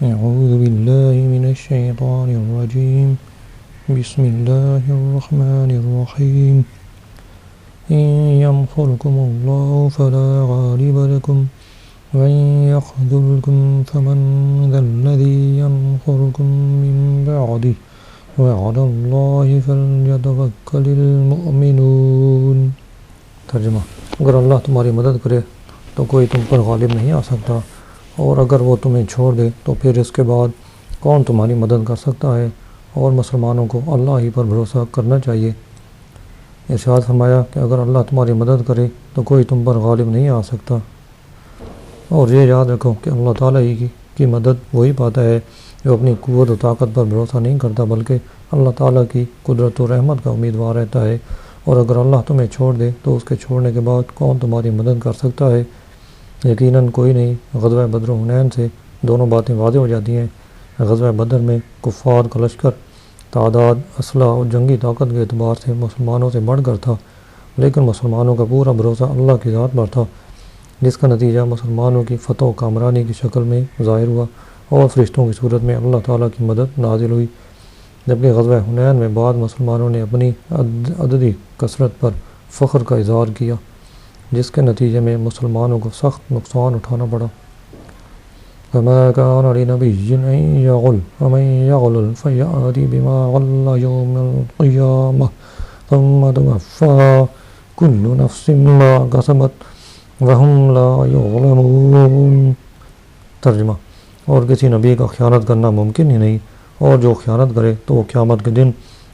أعوذ بالله من الشيطان الرجيم بسم الله الرحمن الرحيم إن ينصركم الله فلا غالب لكم وإن يخذلكم فمن ذا الذي ينصركم من بعده وعلى الله فليتوكل المؤمنون۔ ترجمہ: اگر اللہ تمہاری مدد کرے تو کوئی تم پر غالب نہیں آ سکتا، اور اگر وہ تمہیں چھوڑ دے تو پھر اس کے بعد کون تمہاری مدد کر سکتا ہے، اور مسلمانوں کو اللہ ہی پر بھروسہ کرنا چاہیے۔ ارشاد فرمایا کہ اگر اللہ تمہاری مدد کرے تو کوئی تم پر غالب نہیں آ سکتا، اور یہ یاد رکھو کہ اللہ تعالیٰ ہی کی مدد وہی پاتا ہے جو اپنی قوت و طاقت پر بھروسہ نہیں کرتا بلکہ اللہ تعالیٰ کی قدرت و رحمت کا امیدوار رہتا ہے۔ اور اگر اللہ تمہیں چھوڑ دے تو اس کے چھوڑنے کے بعد کون تمہاری مدد کر سکتا ہے؟ یقیناً کوئی نہیں۔ غزوہ بدر و حنین سے دونوں باتیں واضح ہو جاتی ہیں۔ غزوہ بدر میں کفار کا لشکر تعداد، اسلحہ اور جنگی طاقت کے اعتبار سے مسلمانوں سے بڑھ کر تھا، لیکن مسلمانوں کا پورا بھروسہ اللہ کی ذات پر تھا، جس کا نتیجہ مسلمانوں کی فتح و کامرانی کی شکل میں ظاہر ہوا اور فرشتوں کی صورت میں اللہ تعالیٰ کی مدد نازل ہوئی۔ جبکہ غزوہ حنین میں بعد مسلمانوں نے اپنی عددی کثرت پر فخر کا اظہار کیا، جس کے نتیجے میں مسلمانوں کو سخت نقصان اٹھانا پڑا۔ فَمَا كَانَ لِنَبِيٍّ أَن يَغُلَّ وَمَن يَغْلُلْ فَيَأْتِ بِمَا غَلَّ يَوْمَ الْقِيَامَةِ ثُمَّ تُوَفَّىٰ كُلُّ نَفْسٍ مَّا كَسَبَتْ وَهُمْ لَا يُظْلَمُونَ۔ ترجمہ: اور کسی نبی کا خیانت کرنا ممکن ہی نہیں، اور جو خیانت کرے تو وہ قیامت کے دن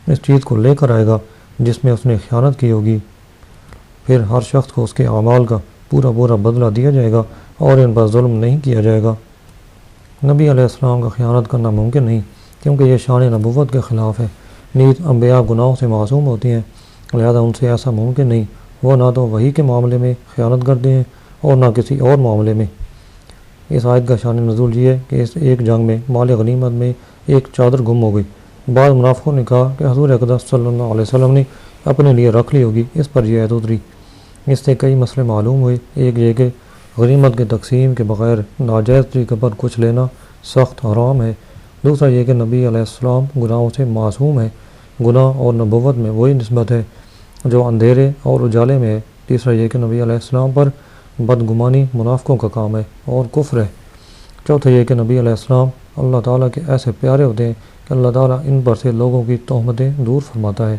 اس چیز کو لے کر آئے گا جس میں اس نے خیانت کی ہوگی، پھر ہر شخص کو اس کے اعمال کا پورا بدلہ دیا جائے گا اور ان پر ظلم نہیں کیا جائے گا۔ نبی علیہ السلام کا خیانت کرنا ممکن نہیں، کیونکہ یہ شان نبوت کے خلاف ہے۔ نیز انبیاء گناہوں سے معصوم ہوتی ہیں، لہذا ان سے ایسا ممکن نہیں۔ وہ نہ تو وحی کے معاملے میں خیانت کرتے ہیں اور نہ کسی اور معاملے میں۔ اس آیت کا شان نزول یہ ہے کہ اس ایک جنگ میں مال غنیمت میں ایک چادر گم ہو گئی۔ بعض منافقوں نے کہا کہ حضور اقدس صلی اللہ علیہ وسلم نے اپنے لیے رکھ لی ہوگی، اس پر یہ آیت اتری۔ اس سے کئی مسئلے معلوم ہوئے۔ ایک یہ کہ غنیمت کے تقسیم کے بغیر ناجائز طریقے پر کچھ لینا سخت حرام ہے۔ دوسرا یہ کہ نبی علیہ السلام گناہوں سے معصوم ہے۔ گناہ اور نبوت میں وہی نسبت ہے جو اندھیرے اور اجالے میں ہے۔ تیسرا یہ کہ نبی علیہ السلام پر بدگمانی منافقوں کا کام ہے اور کفر ہے۔ چوتھا یہ کہ نبی علیہ السلام اللہ تعالیٰ کے ایسے پیارے ہوتے ہیں کہ اللہ تعالیٰ ان پر سے لوگوں کی تہمتیں دور فرماتا ہے۔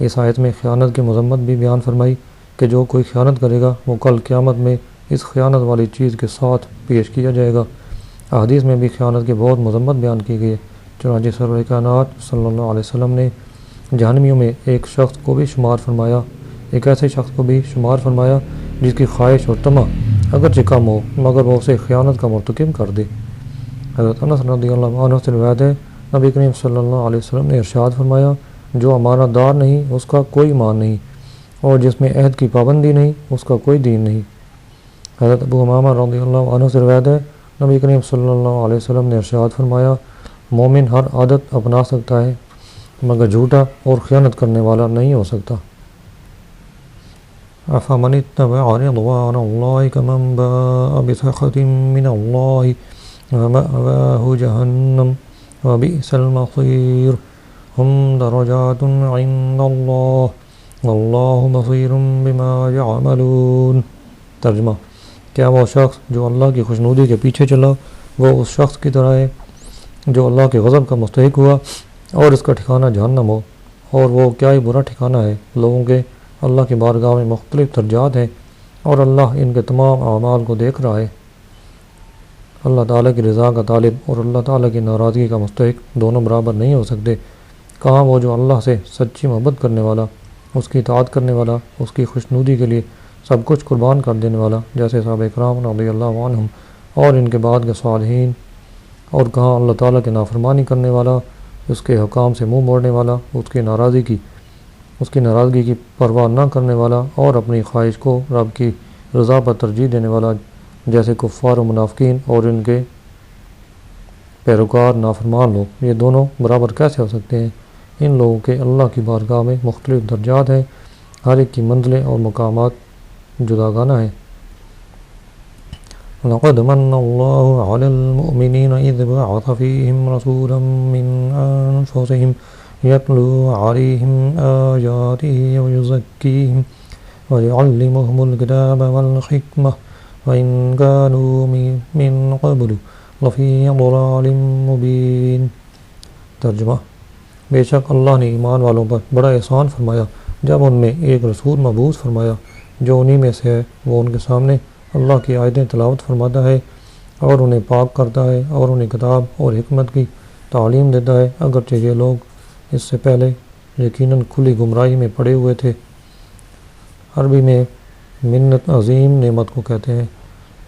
اس آیت میں خیانت کی مذمت بھی بیان فرمائی کہ جو کوئی خیانت کرے گا وہ کل قیامت میں اس خیانت والی چیز کے ساتھ پیش کیا جائے گا۔ احادیث میں بھی خیانت کی بہت مذمت بیان کی گئی ہے۔ چنانچہ سرور کائنات صلی اللہ علیہ وسلم نے جہنمیوں میں ایک شخص کو بھی شمار فرمایا، ایک ایسے شخص کو بھی شمار فرمایا جس کی خواہش اور طمع اگرچہ کم ہو مگر وہ اسے خیانت کا مرتکب کر دے۔ حضرت انس رضی اللہ عنہ سے روایت ہے، نبی کریم صلی اللہ علیہ وسلم نے ارشاد فرمایا، جو امانت دار نہیں اس کا کوئی ایمان نہیں، اور جس میں عہد کی پابندی نہیں اس کا کوئی دین نہیں۔ حضرت ابو امامہ رضی اللہ عنہ سے روایت ہے، نبی کریم صلی اللہ علیہ وسلم نے ارشاد فرمایا، مومن ہر عادت اپنا سکتا ہے مگر جھوٹا اور خیانت کرنے والا نہیں ہو سکتا۔ أَفَمَنِ اتَّبَعَ رِضْوَانَ اللَّهِ كَمَنْ بَاءَ بِسَخَطٍ مِّنَ اللَّهِ وَمَأْوَاهُ جَهَنَّمُ وَبِئْسَ الْمَصِيرُ هُمْ دَرَجَاتٌ عِندَ اللَّهِ وَاللَّهُ بَصِيرٌ بِمَا يَعْمَلُونَ۔ ترجمہ: کیا وہ شخص جو اللہ کی خوشنودی کے پیچھے چلا وہ اس شخص کی طرح ہے جو اللہ کے غضب کا مستحق ہوا اور اس کا ٹھکانہ جہنم ہو، اور وہ کیا ہی برا ٹھکانہ ہے۔ لوگوں کے اللہ کی بارگاہ میں مختلف درجات ہیں اور اللہ ان کے تمام اعمال کو دیکھ رہا ہے۔ اللہ تعالیٰ کی رضا کا طالب اور اللہ تعالیٰ کی ناراضگی کا مستحق دونوں برابر نہیں ہو سکتے۔ کہاں وہ جو اللہ سے سچی محبت کرنے والا، اس کی اطاعت کرنے والا، اس کی خوشنودی کے لیے سب کچھ قربان کر دینے والا جیسے صحابہ کرام رضی اللہ عنہم اور ان کے بعد کے صالحین، اور کہاں اللہ تعالیٰ کی نافرمانی کرنے والا، اس کے حکام سے منہ موڑنے والا، اس کی ناراضگی کی پرواہ نہ کرنے والا اور اپنی خواہش کو رب کی رضا پر ترجیح دینے والا جیسے کفار و منافقین اور ان کے پیروکار نافرمان لوگ۔ یہ دونوں برابر کیسے ہو سکتے ہیں؟ ان لوگوں کے اللہ کی بارگاہ میں مختلف درجات ہیں، ہر ایک کی منزلیں اور مقامات جداگانہ ہیں۔ لقد من الله على المؤمنين إذ بعث فيهم رسولا من أنفسهم يتلو عليهم آياته ويزكيهم ويعلمهم الكتاب والحكمة وإن كانوا من قبل لفی ضلال مبین۔ ترجمہ: بے شک اللہ نے ایمان والوں پر بڑا احسان فرمایا جب ان میں ایک رسول مبعوث فرمایا جو انہی میں سے ہے۔ وہ ان کے سامنے اللہ کی آیتیں تلاوت فرماتا ہے اور انہیں پاک کرتا ہے اور انہیں کتاب اور حکمت کی تعلیم دیتا ہے، اگرچہ یہ لوگ اس سے پہلے یقیناً کھلی گمراہی میں پڑے ہوئے تھے۔ عربی میں منت عظیم نعمت کو کہتے ہیں۔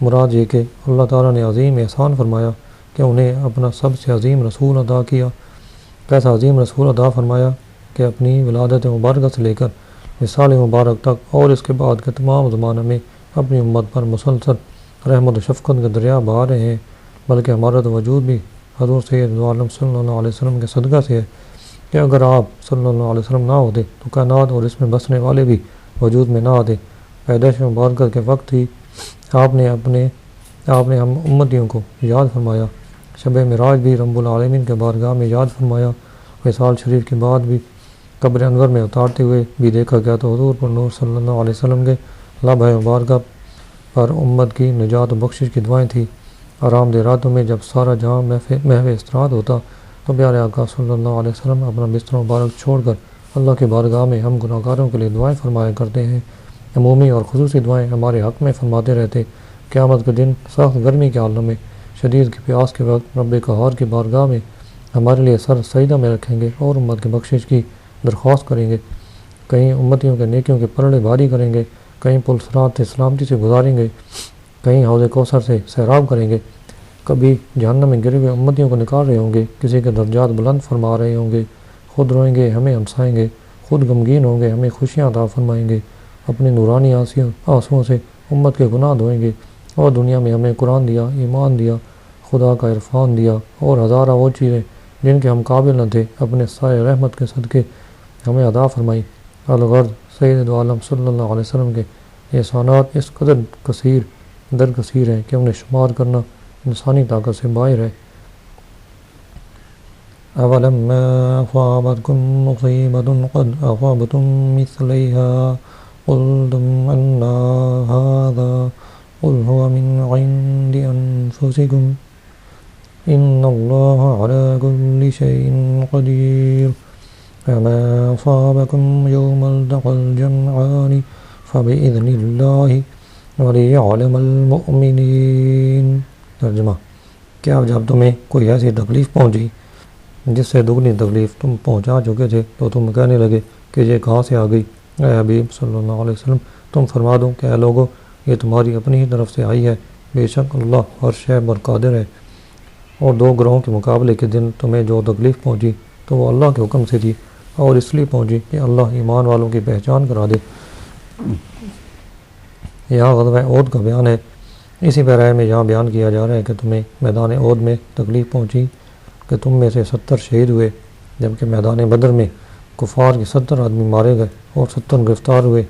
مراد یہ کہ اللہ تعالیٰ نے عظیم احسان فرمایا کہ انہیں اپنا سب سے عظیم رسول عطا کیا۔ کیسا عظیم رسول عطا فرمایا کہ اپنی ولادت مبارکہ سے لے کر وصال مبارک تک اور اس کے بعد کے تمام زمانہ میں اپنی امت پر مسلسل رحمت و شفقت کے دریا بہا رہے ہیں، بلکہ ہمارا تو وجود بھی حضور سید عالم صلی اللہ علیہ وسلم کے صدقہ سے ہے کہ اگر آپ صلی اللہ علیہ وسلم نہ ہوتے تو کائنات اور اس میں بسنے والے بھی وجود میں نہ آتے۔ پیدائش مبارکہ کے وقت ہی آپ نے ہم امتیوں کو یاد فرمایا۔ شب معراج بھی رب العالمین کے بارگاہ میں یاد فرمایا۔ وصال شریف کے بعد بھی قبر انور میں اتارتے ہوئے بھی دیکھا گیا تو حضور پر نور صلی اللہ علیہ وسلم کے لب مبارکہ پر امت کی نجات و بخشش کی دعائیں تھیں۔ آرام دہ راتوں میں جب سارا جہاں محو استراحت ہوتا تو پیارے آقا صلی اللہ علیہ وسلم اپنا بستر مبارک چھوڑ کر اللہ کی بارگاہ میں ہم گناہ گاروں کے لیے دعائیں فرمایا کرتے ہیں۔ عمومی اور خصوصی دعائیں ہمارے حق میں فرماتے رہتے۔ قیامت کے دن سخت گرمی کے عالم میں شدید کی پیاس کے وقت رب قہار کی بارگاہ میں ہمارے لیے سر سجدہ میں رکھیں گے اور امت کے بخشش کی درخواست کریں گے۔ کہیں امتیوں کے نیکیوں کے پلڑے بھاری کریں گے، کہیں پل صراط سے سلامتی سے گزاریں گے، کہیں حوض کوثر سے سیراب کریں گے، کبھی جہنم میں گرے ہوئے امتیوں کو نکال رہے ہوں گے، کسی کے درجات بلند فرما رہے ہوں گے، خود روئیں گے ہمیں ہنسائیں گے، خود غمگین ہوں گے ہمیں خوشیاں عطا فرمائیں گے، اپنے نورانی آنسوؤں سے امت کے گناہ دھوئیں گے، اور دنیا میں ہمیں قرآن دیا، ایمان دیا، خدا کا عرفان دیا اور ہزارہ وہ چیزیں جن کے ہم قابل نہ تھے اپنے سائے رحمت کے صدقے ہمیں عطا فرمائی۔ الغرض سید عالم صلی اللہ علیہ وسلم کے احسانات اس قدر کثیر ہیں کہ انہیں شمار کرنا انسانی طاقت سے باہر ہے۔ اولما اصابتکم مصیبۃ قد اصابتم مثلیہا قلتم انا ھذا قل هو من عند انفسکم ان اللہ علی کل شیء قدیر فما أصابكم يوم التقى الجمعان فبإذن الله وليعلم المؤمنین۔ ترجمہ: کیا جب تمہیں کوئی ایسی تکلیف پہنچی جس سے دگنی تکلیف تم پہنچا چکے تھے تو تم کہنے لگے کہ یہ کہاں سے آ گئی؟ اے حبیب صلی اللہ علیہ وسلم، تم فرما دو کہ اے لوگو، یہ تمہاری اپنی ہی طرف سے آئی ہے، بے شک اللہ ہر شے پر قادر ہے۔ اور دو گروہوں کے مقابلے کے دن تمہیں جو تکلیف پہنچی تو وہ اللہ کے حکم سے تھی اور اس لیے پہنچی کہ اللہ ایمان والوں کی پہچان کرا دے۔ یہاں غزوہ احد کا بیان ہے۔ اسی پیرائے میں یہاں بیان کیا جا رہا ہے کہ تمہیں میدان احد میں تکلیف پہنچی کہ تم میں سے 70 شہید ہوئے، جبکہ میدان بدر میں کفار کے 70 آدمی مارے گئے اور 70 گرفتار ہوئے،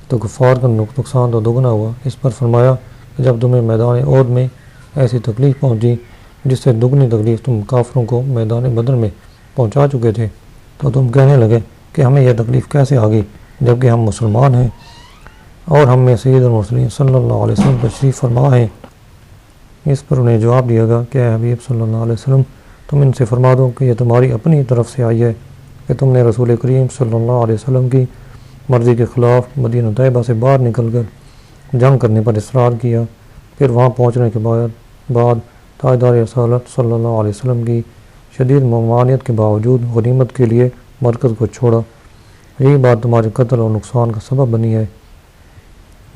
تو کفار کا نقصان تو دگنا ہوا۔ اس پر فرمایا کہ جب تمہیں میدان احد میں ایسی تکلیف پہنچی جس سے دگنی تکلیف تم کافروں کو میدان بدر میں پہنچا چکے تھے تو تم کہنے لگے کہ ہمیں یہ تکلیف کیسے آ گئی جبکہ ہم مسلمان ہیں اور ہم میں سید المرسلین صلی اللہ علیہ وسلم تشریف فرما ہیں۔ اس پر انہیں جواب دیا گیا کہ اے حبیب صلی اللہ علیہ وسلم، تم ان سے فرما دو کہ یہ تمہاری اپنی طرف سے آئی ہے کہ تم نے رسول کریم صلی اللہ علیہ وسلم کی مرضی کے خلاف مدینہ طیبہ سے باہر نکل کر جنگ کرنے پر اصرار کیا، پھر وہاں پہنچنے کے بعد تاجدار رسالت صلی اللہ علیہ وسلم کی شدید ممانعت کے باوجود غنیمت کے لیے مرکز کو چھوڑا۔ یہی بات تمہارے قتل اور نقصان کا سبب بنی ہے۔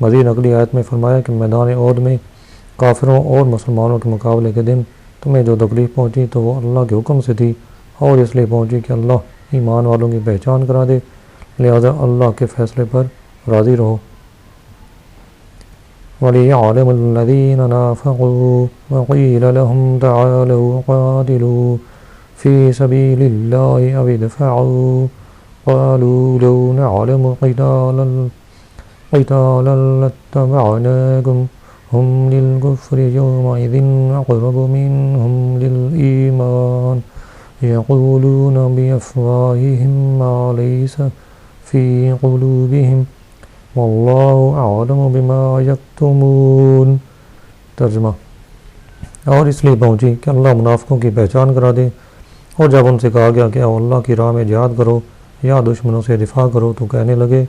مزید اگلی آیت میں فرمایا کہ میدان احد میں کافروں اور مسلمانوں کے مقابلے کے دن تمہیں جو تکلیف پہنچی تو وہ اللہ کے حکم سے تھی اور اس لیے پہنچی کہ اللہ ایمان والوں کی پہچان کرا دے، لہذا اللہ کے فیصلے پر راضی رہو۔ وَلِيَعْلَمَ الَّذِينَ نَافَقُوا وَقِيلَ لَهُمْ تَعَالَوْا قَاتِلُوا فِي سَبِيلِ اللَّهِ أَوِ ادْفَعُوا قَالُوا لَوْ نَعْلَمُ قِتَالًا لَاتَّبَعْنَاكُمْ هم للكفر يومئذ أقرب منهم للإيمان يقولون بأفواههم ما ليس في قلوبهم والله أعلم بما يكتمون۔ ترجمہ، اور اس لیے پہنچی کہ اللہ منافقوں کی پہچان کرا دے، اور جب ان سے کہا گیا کہ آؤ اللہ کی راہ میں جہاد کرو یا دشمنوں سے دفاع کرو تو کہنے لگے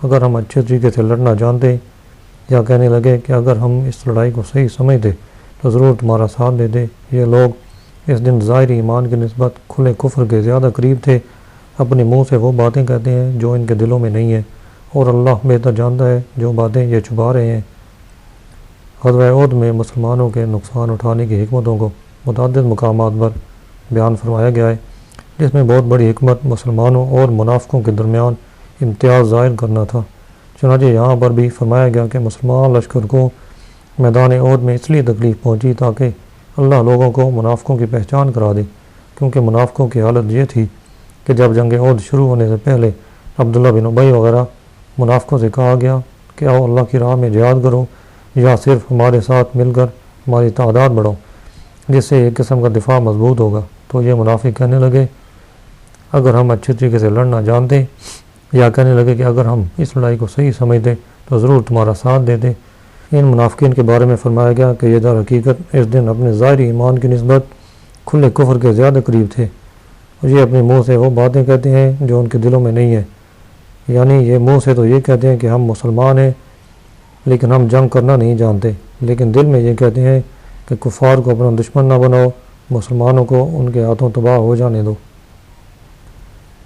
اگر ہم اچھے طریقے سے لڑنا جانتے، یا کہنے لگے کہ اگر ہم اس لڑائی کو صحیح سمجھتے تو ضرور تمہارا ساتھ دیتے۔ یہ لوگ اس دن ظاہری ایمان کی نسبت کھلے کفر کے زیادہ قریب تھے، اپنے منہ سے وہ باتیں کہتے ہیں جو ان کے دلوں میں نہیں ہیں، اور اللہ بہتر جانتا ہے جو باتیں یہ چھپا رہے ہیں۔ غزوہ احد میں مسلمانوں کے نقصان اٹھانے کی حکمتوں کو متعدد مقامات پر بیان فرمایا گیا ہے، جس میں بہت بڑی حکمت مسلمانوں اور منافقوں کے درمیان امتیاز ظاہر کرنا تھا۔ چنانچہ یہاں پر بھی فرمایا گیا کہ مسلمان لشکر کو میدان احد میں اس لیے تکلیف پہنچی تاکہ اللہ لوگوں کو منافقوں کی پہچان کرا دے، کیونکہ منافقوں کی حالت یہ تھی کہ جب جنگ احد شروع ہونے سے پہلے عبداللہ بن ابی وغیرہ منافقوں سے کہا گیا کہ آؤ اللہ کی راہ میں جہاد کرو یا صرف ہمارے ساتھ مل کر ہماری تعداد بڑھاؤ، جس سے ایک قسم کا دفاع مضبوط ہوگا، تو یہ منافق کہنے لگے اگر ہم اچھے طریقے سے لڑنا جانتے، یا کہنے لگے کہ اگر ہم اس لڑائی کو صحیح سمجھتے تو ضرور تمہارا ساتھ دیتے۔ ان منافقین کے بارے میں فرمایا گیا کہ یہ در حقیقت اس دن اپنے ظاہری ایمان کی نسبت کھلے کفر کے زیادہ قریب تھے، اور یہ اپنے منہ سے وہ باتیں کہتے ہیں جو ان کے دلوں میں نہیں ہیں، یعنی یہ منہ سے تو یہ کہتے ہیں کہ ہم مسلمان ہیں لیکن ہم جنگ کرنا نہیں جانتے، لیکن دل میں یہ کہتے ہیں کہ کفار کو اپنا دشمن نہ بناؤ، مسلمانوں کو ان کے ہاتھوں تباہ ہو جانے دو۔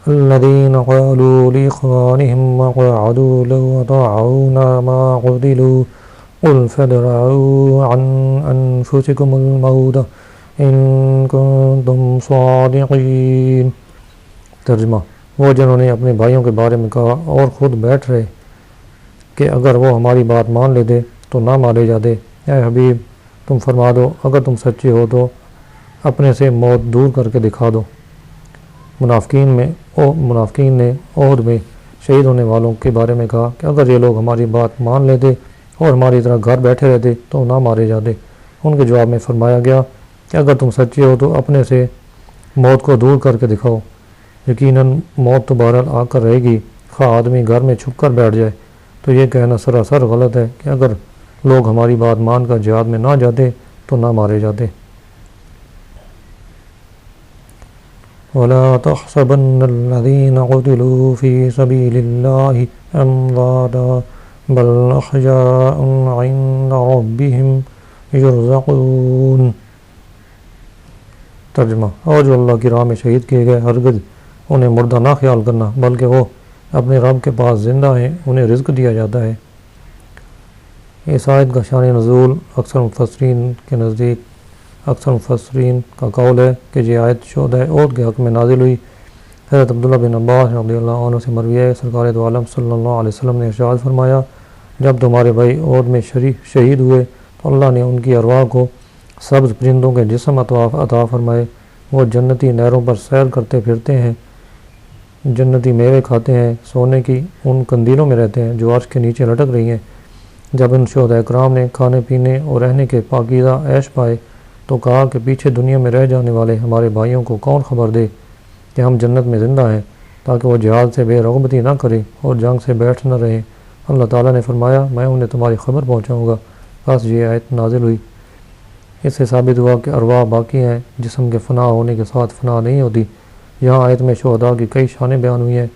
الذين قالوا لإخوانهم وقعدوا لو أطاعونا ما قتلوا قل فادرءوا عن أنفسكم الموت إن كنتم صادقين۔ ترجمہ، وہ جنہوں نے اپنے بھائیوں کے بارے میں کہا اور خود بیٹھ رہے کہ اگر وہ ہماری بات مان لیتے تو نہ مارے جاتے، اے حبیب تم فرما دو اگر تم سچے ہو تو اپنے سے موت دور کر کے دکھا دو۔ منافقین نے احد میں شہید ہونے والوں کے بارے میں کہا کہ اگر یہ لوگ ہماری بات مان لیتے اور ہماری طرح گھر بیٹھے رہتے تو نہ مارے جاتے۔ ان کے جواب میں فرمایا گیا کہ اگر تم سچے ہو تو اپنے سے موت کو دور کر کے دکھاؤ، یقیناً موت تو بہرحال آ کر رہے گی، خواہ آدمی گھر میں چھپ کر بیٹھ جائے۔ تو یہ کہنا سراسر غلط ہے کہ اگر لوگ ہماری بات مان کر جہاد میں نہ جاتے تو نہ مارے جاتے۔ وَلَا تَحْسَبَنَّ الَّذِينَ قُتِلُوا فِي سَبِيلِ اللَّهِ أَمْوَاتًا بَلْ أَحْيَاءٌ عِندَ رَبِّهِمْ يُرْزَقُونَ۔ ترجمہ، اور جو اللہ کی راہ میں شہید کیے گئے ہرگز انہیں مردہ نہ خیال کرنا، بلکہ وہ اپنے رب کے پاس زندہ ہیں، انہیں رزق دیا جاتا ہے۔ اس آیت کا شان نزول اکثر مفسرین کا قول ہے کہ یہ آیت شہدائے احد کے حق میں نازل ہوئی۔ حضرت عبداللہ بن عباس رضی اللہ عنہ سے مروی ہے، سرکار دو عالم صلی اللہ علیہ وسلم نے ارشاد فرمایا جب تمہارے بھائی احد میں شہید ہوئے تو اللہ نے ان کی ارواح کو سبز پرندوں کے جسم عطا فرمائے، وہ جنتی نہروں پر سیر کرتے پھرتے ہیں، جنتی میوے کھاتے ہیں، سونے کی ان قندیلوں میں رہتے ہیں جو عرش کے نیچے لٹک رہی ہیں۔ جب ان شہداء کرام نے کھانے پینے اور رہنے کے پاکیزہ عیش پائے تو کہا کہ پیچھے دنیا میں رہ جانے والے ہمارے بھائیوں کو کون خبر دے کہ ہم جنت میں زندہ ہیں، تاکہ وہ جہاد سے بے رغبتی نہ کریں اور جنگ سے بیٹھ نہ رہیں۔ اللہ تعالیٰ نے فرمایا میں انہیں تمہاری خبر پہنچاؤں گا، بس یہ آیت نازل ہوئی۔ اس سے ثابت ہوا کہ ارواح باقی ہیں، جسم کے فنا ہونے کے ساتھ فنا نہیں ہوتی۔ یہاں آیت میں شہداء کی کئی شانیں بیان ہوئی ہیں،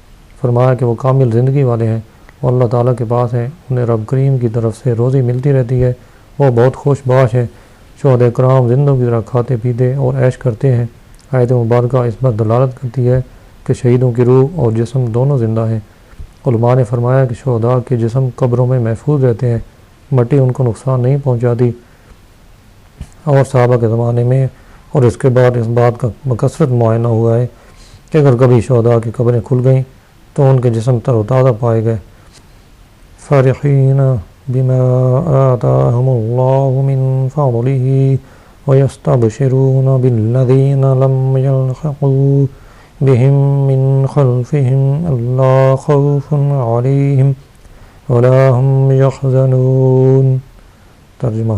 فرمایا کہ وہ کامل زندگی والے ہیں، وہ اللہ تعالیٰ کے پاس ہیں، انہیں رب کریم کی طرف سے روزی ملتی رہتی ہے، وہ بہت خوش باش ہیں۔ شہداء کرام زندوں کی طرح کھاتے پیتے اور عیش کرتے ہیں۔ آیت مبارکہ اس پر دلالت کرتی ہے کہ شہیدوں کی روح اور جسم دونوں زندہ ہیں۔ علماء نے فرمایا کہ شہداء کے جسم قبروں میں محفوظ رہتے ہیں، مٹی ان کو نقصان نہیں پہنچاتی، اور صحابہ کے زمانے میں اور اس کے بعد اس بات کا بکثرت معائنہ ہوا ہے کہ اگر کبھی شہداء کی قبریں کھل گئیں تو ان کے جسم تر و تازہ پائے گئے۔ فرحین بما آتاهم اللہ من فضلہ ویستبشرون بالذین لم یلحقوا بهم من خلفهم الا خوف علیہم ولا هم یحزنون۔ ترجمہ: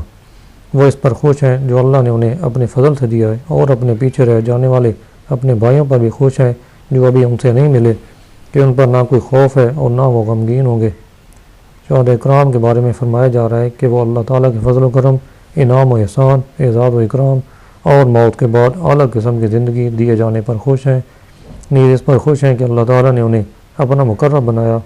وہ اس پر خوش ہیں جو اللہ نے انہیں اپنے فضل سے دیا ہے، اور اپنے پیچھے رہ جانے والے اپنے بھائیوں پر بھی خوش ہیں جو ابھی ان سے نہیں ملے، کہ ان پر نہ کوئی خوف ہے اور نہ وہ غمگین ہوں گے۔ شہداء اکرام کے بارے میں فرمایا جا رہا ہے کہ وہ اللہ تعالیٰ کے فضل و کرم، انعام و احسان، اعزاز و اکرام اور موت کے بعد اعلیٰ قسم کی زندگی دیے جانے پر خوش ہیں۔ نیز اس پر خوش ہیں کہ اللہ تعالیٰ نے انہیں اپنا مقرب بنایا،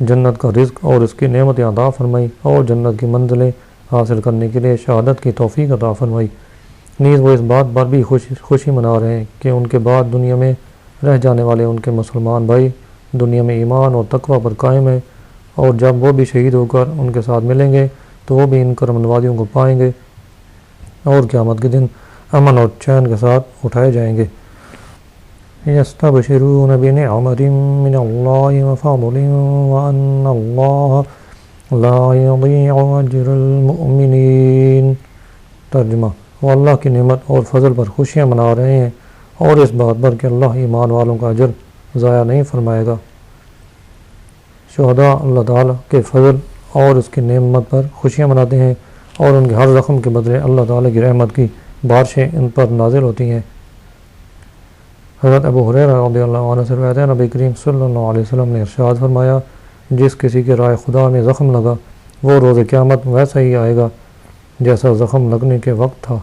جنت کا رزق اور اس کی نعمتیں عطا فرمائی، اور جنت کی منزلیں حاصل کرنے کے لیے شہادت کی توفیق عطا فرمائی۔ نیز وہ اس بات پر بھی خوشی منا رہے ہیں کہ ان کے بعد دنیا میں رہ جانے والے ان کے مسلمان بھائی دنیا میں ایمان اور تقوی پر قائم ہیں، اور جب وہ بھی شہید ہو کر ان کے ساتھ ملیں گے تو وہ بھی ان کرم نوازیوں کو پائیں گے اور قیامت کے دن امن اور چین کے ساتھ اٹھائے جائیں گے۔ يستبشرون بنعمة من الله وفضل وأن الله لا يضيع أجر المؤمنين۔ ترجمہ: وہ اللہ کی نعمت اور فضل پر خوشیاں منا رہے ہیں اور اس بات پر کہ اللہ ایمان والوں کا اجر ضائع نہیں فرمائے گا۔ شہداء اللہ تعالیٰ کے فضل اور اس کی نعمت پر خوشیاں مناتے ہیں، اور ان کے ہر زخم کے بدلے اللہ تعالیٰ کی رحمت کی بارشیں ان پر نازل ہوتی ہیں۔ حضرت ابو ہریرہ رضی اللہ عنہ سے روایت ہے، نبی کریم صلی اللہ علیہ وسلم نے ارشاد فرمایا، جس کسی کے رائے خدا میں زخم لگا وہ روز قیامت ویسا ہی آئے گا جیسا زخم لگنے کے وقت تھا،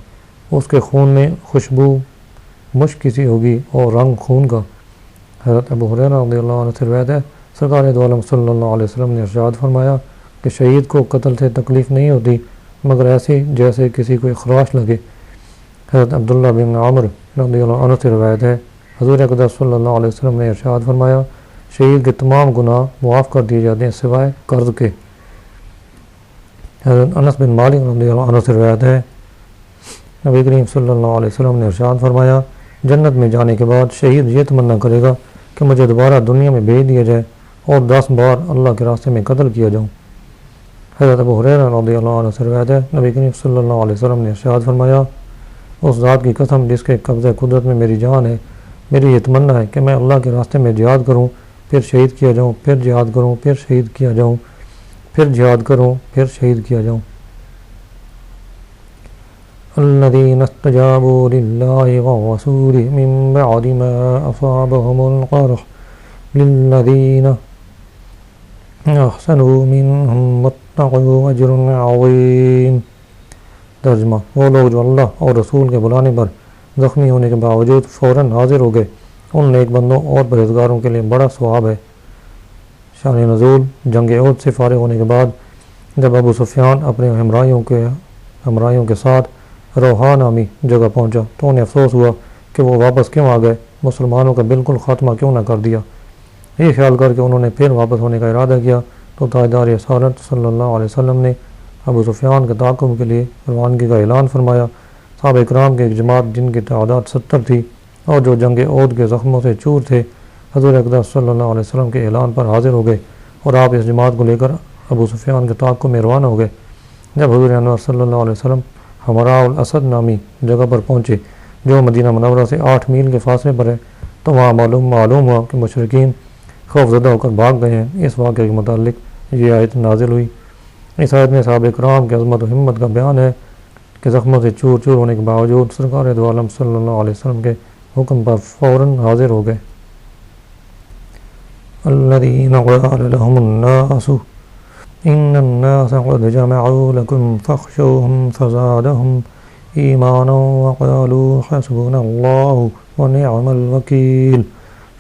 اس کے خون میں خوشبو مشک سی ہوگی اور رنگ خون کا۔ حضرت ابو ہریرہ رضی اللہ عنہ سے روایت ہے، سرکار دو عالم صلی اللہ علیہ وسلم نے ارشاد فرمایا کہ شہید کو قتل سے تکلیف نہیں ہوتی مگر ایسی جیسے کسی کو خراش لگے۔ حضرت عبداللہ بن عمر رضی اللہ عنہ سے روایت ہے، حضور اقدس صلی اللہ علیہ وسلم نے ارشاد فرمایا، شہید کے تمام گناہ معاف کر دیے جاتے ہیں سوائے قرض کے۔ حضرت انس بن مالک رضی اللہ عنہ سے روایت ہے، نبی کریم صلی اللہ علیہ وسلم نے ارشاد فرمایا، جنت میں جانے کے بعد شہید یہ تمنا کرے گا کہ مجھے دوبارہ دنیا میں بھیج دیا جائے اور 10 بار اللہ کے راستے میں قتل کیا جاؤں۔ حضرت ابو ہریرہ رضی اللہ عنہ سے روایت ہے، نبی کریم صلی اللہ علیہ وسلم نے ارشاد فرمایا، اس ذات کی قسم جس کے قبضہ قدرت میں میری جان ہے، میری یہ تمنا ہے کہ میں اللہ کے راستے میں جہاد کروں، پھر شہید کیا جاؤں، پھر جہاد کروں، پھر شہید کیا جاؤں، پھر جہاد کروں، پھر شہید کیا جاؤں۔ الذين استجابوا لله والرسول من بعد ما أصابهم القرح للذين أحسنوا منهم واتقوا أجر عظيم۔ ترجمہ: وہ لوگ جو اللہ اور رسول کے بلانے پر زخمی ہونے کے باوجود فوراً حاضر ہو گئے، ان نیک بندوں اور پرہیزگاروں کے لیے بڑا ثواب ہے۔ شان نزول: جنگ احد سے فارغ ہونے کے بعد جب ابو سفیان اپنے ہمراہیوں کے ساتھ روحا نامی جگہ پہنچا تو انہیں افسوس ہوا کہ وہ واپس کیوں آ گئے، مسلمانوں کا بالکل خاتمہ کیوں نہ کر دیا۔ یہ خیال کر کے انہوں نے پھر واپس ہونے کا ارادہ کیا تو تاجدار رسالت صلی اللہ علیہ وسلم نے ابو سفیان کے تعاقب کے لیے روانگی کا اعلان فرمایا۔ صحابہ اکرام کی ایک جماعت جن کی تعداد 70 تھی اور جو جنگ احد کے زخموں سے چور تھے، حضور اقدس صلی اللہ علیہ وسلم کے اعلان پر حاضر ہو گئے اور آپ اس جماعت کو لے کر ابو سفیان کے تعاقب میں روانہ ہو گئے۔ جب حضور انور صلی اللہ علیہ وسلم حمراء الاسد نامی جگہ پر پہنچے جو مدینہ منورہ سے 8 میل کے فاصلے پر ہے تو وہاں معلوم ہوا کہ مشرکین خوف زدہ ہو کر بھاگ گئے ہیں۔ اس واقعے کے متعلق یہ آیت نازل ہوئی۔ اس آیت میں صحابہ کرام کی عظمت و ہمت کا بیان ہے کہ زخموں سے چور چور ہونے کے باوجود سرکار دو عالم صلی اللہ علیہ وسلم کے حکم پر فوراً حاضر ہو گئے۔ الذین قال لهم الناس ان الناس قد جمعوا لكم فاخشوهم فزادهم ایمانا وقالوا حسبنا الله ونعم الوکیل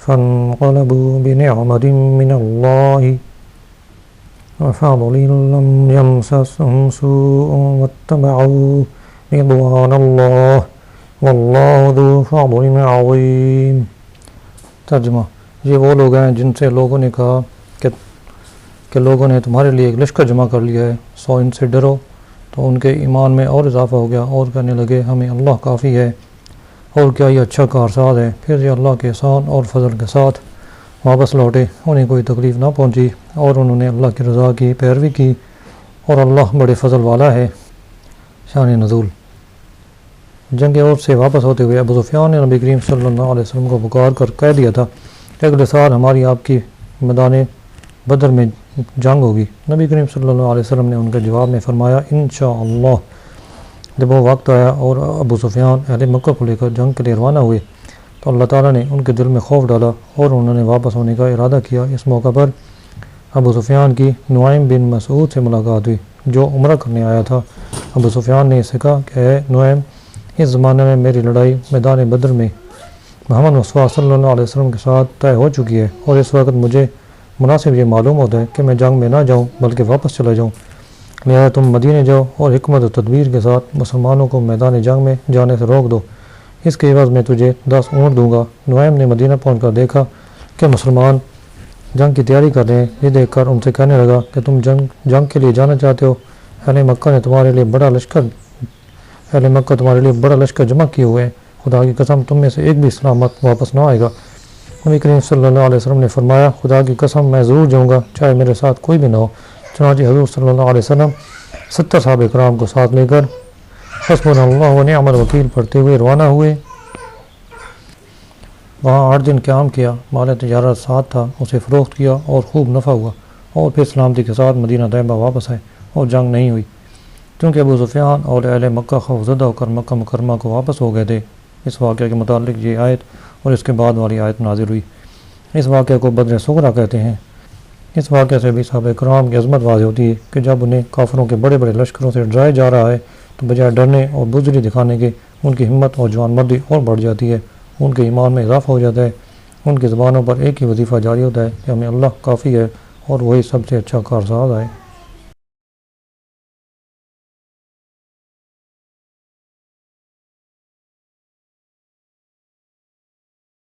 فانقلبوا بنعمة من الله وفضل لم يمسسهم سوء واتبعوا رضوان الله والله ذو فضل عظيم۔ ترجمہ: یہ وہ لوگ ہیں جن سے لوگوں نے کہا کہ لوگوں نے تمہارے لیے ایک لشکر جمع کر لیا ہے، سو ان سے ڈرو، تو ان کے ایمان میں اور اضافہ ہو گیا اور کہنے لگے ہمیں اللہ کافی ہے اور کیا یہ اچھا کارساز ہے۔ پھر یہ اللہ کے احسان اور فضل کے ساتھ واپس لوٹے، انہیں کوئی تکلیف نہ پہنچی اور انہوں نے اللہ کی رضا کی پیروی کی اور اللہ بڑے فضل والا ہے۔ شان نزول: جنگ احد سے واپس ہوتے ہوئے ابو سفیان نے نبی کریم صلی اللہ علیہ وسلم کو پکار کر کہہ دیا تھا کہ اگلے سال ہماری آپ کی میدان بدر میں جنگ ہوگی۔ نبی کریم صلی اللہ علیہ وسلم نے ان کے جواب میں فرمایا انشاءاللہ۔ جب وہ وقت آیا اور ابو سفیان اہل مکہ کو لے کر جنگ کے لیے روانہ ہوئے تو اللہ تعالیٰ نے ان کے دل میں خوف ڈالا اور انہوں نے واپس ہونے کا ارادہ کیا۔ اس موقع پر ابو سفیان کی نعیم بن مسعود سے ملاقات ہوئی جو عمرہ کرنے آیا تھا۔ ابو سفیان نے اسے کہا کہ اے نعیم، اس زمانے میں میری لڑائی میدان بدر میں محمد مصطفیٰ صلی اللہ علیہ وسلم کے ساتھ طے ہو چکی ہے اور اس وقت مجھے مناسب یہ معلوم ہوتا ہے کہ میں جنگ میں نہ جاؤں بلکہ واپس چلا جاؤں، لہذا تم مدینے جاؤ اور حکمت و تدبیر کے ساتھ مسلمانوں کو میدان جنگ میں جانے سے روک دو، اس کے عوض میں تجھے 10 اونٹ دوں گا۔ نعیم نے مدینہ پہنچ کر دیکھا کہ مسلمان جنگ کی تیاری کر رہے ہیں۔ یہ دیکھ کر ان سے کہنے لگا کہ تم جنگ کے لیے جانا چاہتے ہو؟ اہل مکہ تمہارے لیے بڑا لشکر جمع کیے ہوئے ہیں، خدا کی قسم تم میں سے ایک بھی سلامت واپس نہ آئے گا۔ نبی کریم صلی اللہ علیہ وسلم نے فرمایا خدا کی قسم میں ضرور جاؤں گا چاہے میرے ساتھ کوئی بھی نہ ہو۔ چنانچہ حضور صلی اللہ علیہ وسلم 70 صحابہ کرام کو ساتھ لے کر حسبنا اللہ و نعم الوکیل پڑھتے ہوئے روانہ ہوئے۔ وہاں 8 دن قیام کیا، مال تجارت ساتھ تھا، اسے فروخت کیا اور خوب نفع ہوا اور پھر سلامتی کے ساتھ مدینہ طیبہ واپس آئے اور جنگ نہیں ہوئی، کیونکہ ابو سفیان اور اہل مکہ خوفزدہ ہو کر مکہ مکرمہ کو واپس ہو گئے تھے۔ اس واقعہ کے متعلق یہ آیت اور اس کے بعد والی آیت نازل ہوئی۔ اس واقعہ کو بدر صغریٰ کہتے ہیں۔ اس واقعہ سے بھی صحابہ کرام کی عظمت واضح ہوتی ہے کہ جب انہیں کافروں کے بڑے بڑے لشکروں سے ڈرایا جا رہا ہے تو بجائے ڈرنے اور بزدلی دکھانے کے ان کی ہمت اور جوان مردی اور بڑھ جاتی ہے، ان کے ایمان میں اضافہ ہو جاتا ہے، ان کی زبانوں پر ایک ہی وظیفہ جاری ہوتا ہے کہ ہمیں اللہ کافی ہے اور وہی سب سے اچھا کارساز ہے۔